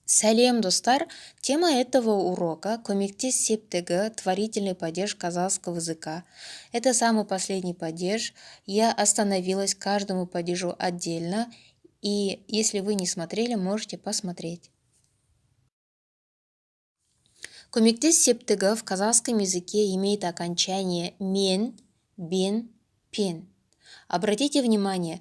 Сәлем, достар! Тема этого урока – коммектив септігі, творительный падеж казахского языка. Это самый последний падеж. Я остановилась каждому падежу отдельно, и если вы не смотрели, можете посмотреть. Коммектив септігі в казахском языке имеет окончание мен, бен, пен. Обратите внимание,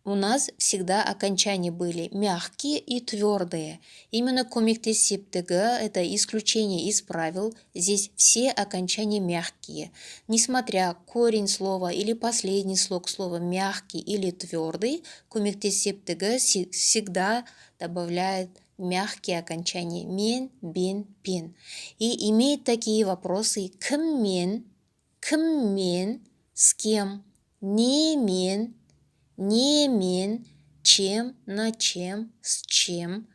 у нас всегда окончания были мягкие и твердые. Именно коммектив септігі – это исключение из правил. Здесь все окончания мягкие. Несмотря корень слова или последний слог слова мягкий или твердый, коммектив септігі всегда добавляет мягкие окончания мен, бен, пен. И имеет такие вопросы: кіммен, с кем, немен, чем, на чем, с чем,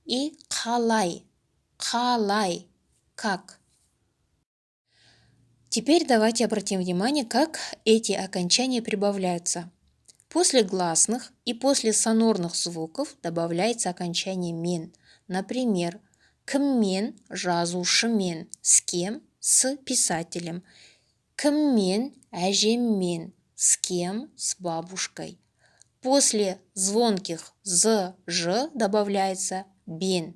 и қалай, как. Теперь давайте обратим внимание, как эти окончания прибавляются. После гласных и после сонорных звуков добавляется окончание мен. Например, кіммен – жазушымен, с кем – с писателем. Кіммен – әжеммен, с кем – с бабушкой. После звонких з, ж добавляется бен.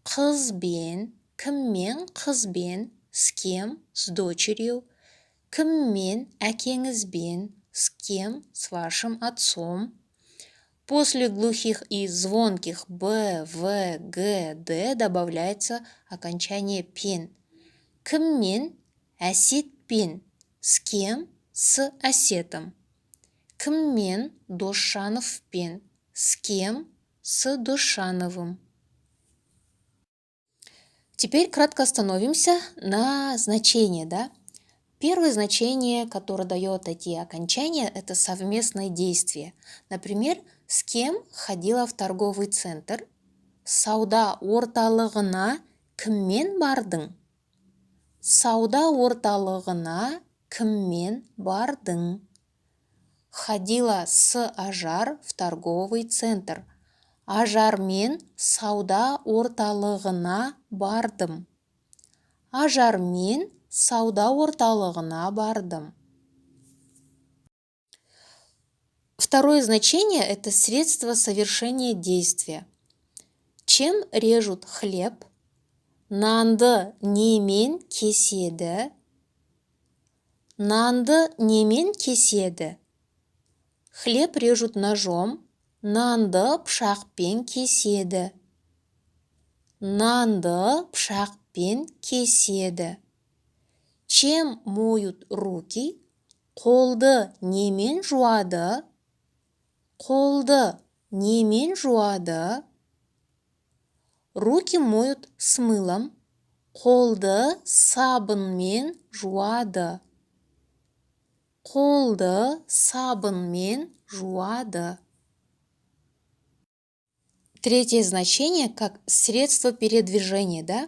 Қызбен, кіммен қызбен, с кем – с дочерью. Кіммен әкеңізбен, с кем – с вашим отцом. После глухих и звонких б, в, г, д добавляется окончание пен. Кіммен әсетпен, с кем – с Осетом. Кіммен Досжановпен, с кем – с Досжановым. Теперь кратко остановимся на значении, да? Первое значение, которое дает эти окончания, это совместное действие. Например, с кем ходила в торговый центр? Сауда орталығына кіммен бардың? Сауда орталығына кіммен бардың? Ходила с Ажар в торговый центр. Ажармен сауда орталығына бардым. Ажармен сауда орталығына бардым. Второе значение – это средство совершения действия. Чем режут хлеб? Нанды немен кеседі? Нанды немен кеседі? Хлеб режут ножом, нанды пышақпен кеседі. Нанды пышақпен кеседі. Чем моют руки? Қолды немен жуады? Қолды немен жуады? Руки моют с мылом, қолды сабынмен жуады. Қолды сабынмен жуады. Третье значение как средство передвижения, да?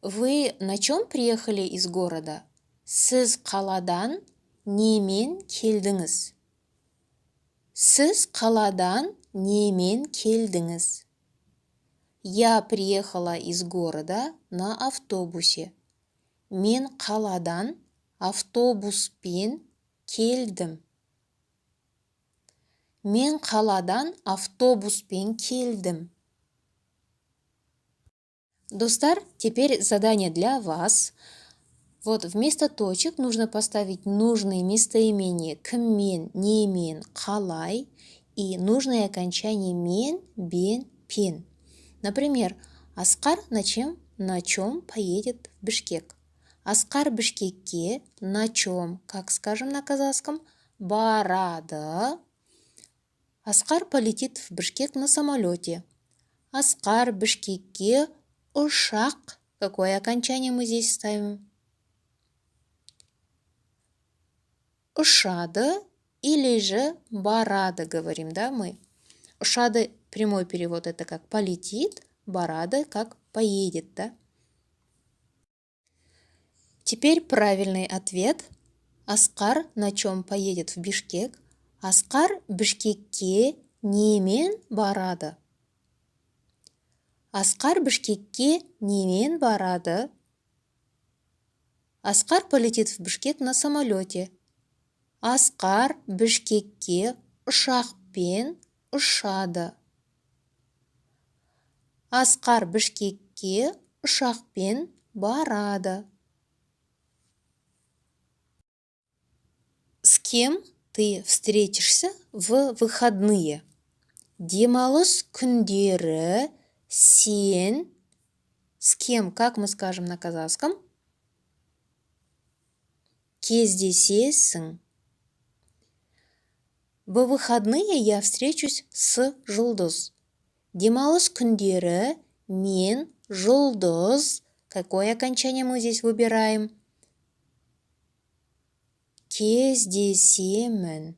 Вы на чем приехали из города? Сіз қаладан немен келдіңіз? Сіз қаладан немен келдіңіз? Я приехала из города на автобусе. Мен қаладан автобуспен келдім. Мен қаладан автобуспен келдім. Достар, теперь задание для вас. Вот вместо точек нужно поставить нужные местоимения кіммен, немен, қалай и нужные окончания мен, бен, пен. Например, Асқар на чем поедет в Бишкек? Асқар Бишкекке на чем, как скажем на казахском, барады. Асқар полетит в Бишкек на самолете. Асқар Бишкекке ұшақ. Какое окончание мы здесь ставим? Ұшады или же барады говорим, да, мы. Ұшады, прямой перевод, это как полетит, барады как поедет, да. Теперь правильный ответ. Асқар на чем поедет в Бишкек? Асқар Бишкекке немен барады? Асқар Бішкекке немен барады? Асқар полетит в Бішкек на самолете. Асқар Бішкекке ұшақпен ұшады. Асқар Бішкекке ұшақпен барады. С кем ты встретишься в выходные? Демалыс күндері сен с кем, как мы скажем на казахском? Кездесесің. В выходные я встречусь с Жұлдыз. Демалыс күндері мен Жұлдыз. Какое окончание мы здесь выбираем? Кездесемін.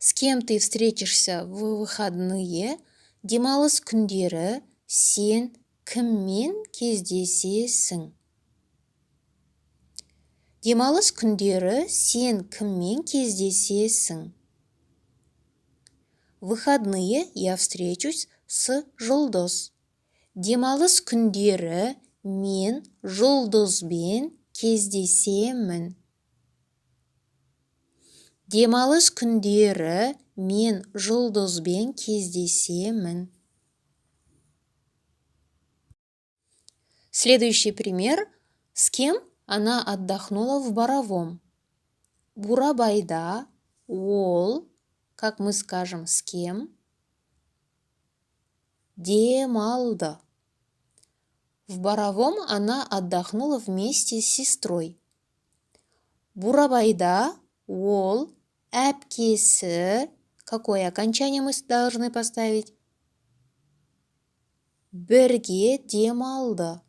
С кем ты встретишься в выходные? Демалыс күндері сен кіммен кездесесің? Демалыс күндері сен кіммен кездесесің? В выходные я встречусь с Жұлдыз. Демалыс күндері мен Жұлдызбен кездесемін. Демалыс күндері мен Жұлдызбен кездесемін. Следующий пример. С кем она отдохнула в Боровом? Бурабайда ол, как мы скажем, с кем? Демалды. В Боровом она отдохнула вместе с сестрой. Бурабайда ол әпкесі. Какое окончание мы должны поставить? Бірге демалды.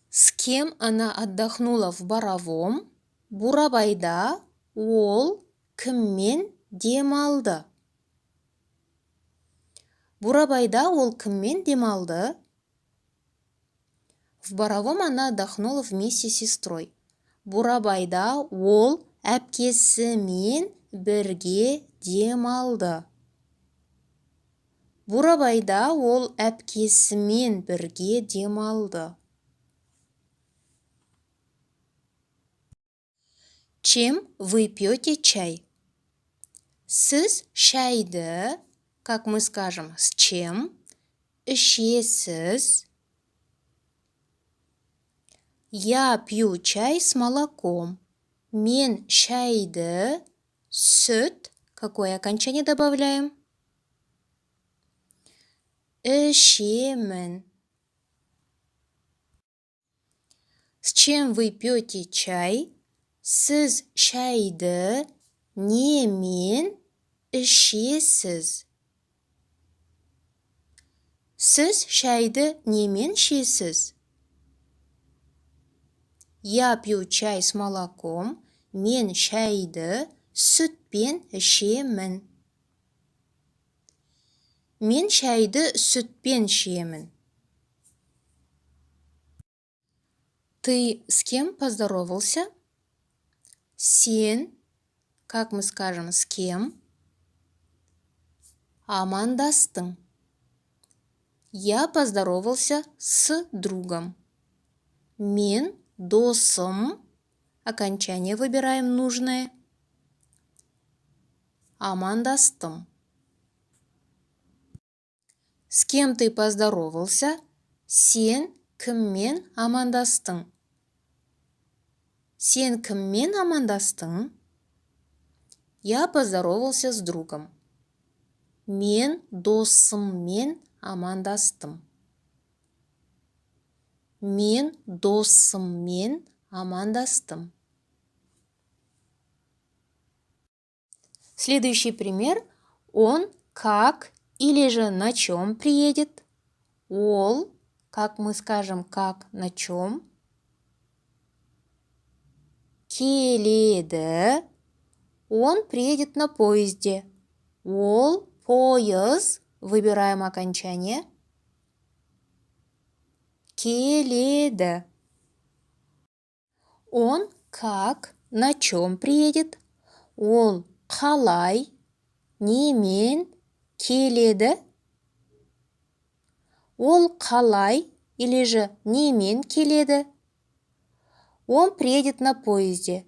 С кем она отдохнула в Боровом? Бурабайда ол кіммен демалды? Бурабайда ол кіммен демалды? В Боровом она отдохнула вместе с сестрой. Бурабайда ол әпкесімен бірге демалды. Бурабайда ол әпкесімен бірге демалды. Чем вы пьете чай? Сіз шайды, как мы скажем, с чем? Ішесіз. Я пью чай с молоком. Мен шайды, сүт. Какое окончание добавляем? Ішемін. С чем вы пьете чай? Сіз шайды немен ішесіз? Сіз шайды немен ішесіз? Я пью чай с молоком. Мен шайды сүтпен ішемін. Мен шайды сүтпен ішемін. Ты с кем поздоровался? Сен, как мы скажем, с кем? Амандастың. Я поздоровался с другом. Мен досым. Окончание выбираем нужное. Амандастым. С кем ты поздоровался? Сен кіммен амандастың? Сен кіммен амандастың? Я поздоровался с другом. Мен досыммен амандастым. Мен досыммен амандастым. Следующий пример. Он как или же на чем приедет? Ол, как мы скажем, как, на чем? Келеді. Он приедет на поезде. Ол, поезд. Выбираем окончание. Келеді. Он как, на чем приедет? Ол қалай немен келеді? Ол қалай или же немен келеді? Он приедет на поезде.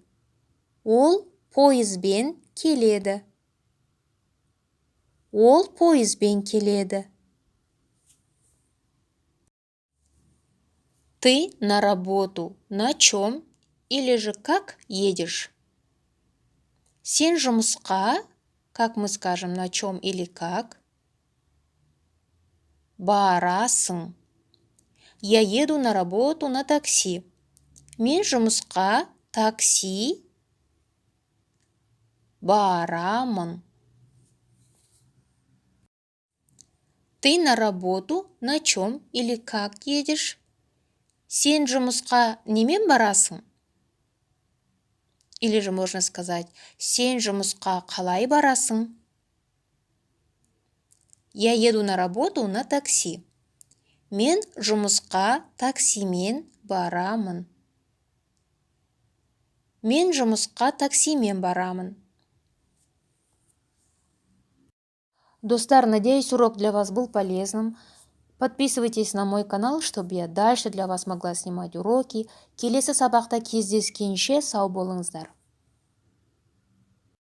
Ол пойызбен келеді. Ол пойызбен келеді. Ты на работу на чем или же как едешь? Сен жұмысқа, как мы скажем, на чем или как? Барасың. Я еду на работу на такси. Мен жұмысқа такси барамын. Ты на работу на чем или как едешь? Сен жұмысқа немен барасың? Или же можно сказать, сен жұмысқа қалай барасың? Я еду на работу на такси. Мен жұмысқа таксимен барамын. Мен жұмысқа таксимен барамын. Достар, надеюсь, урок для вас был полезным. Подписывайтесь на мой канал, чтобы я дальше для вас могла снимать уроки. Келесі сабақта кездескенше сау болыңыздар.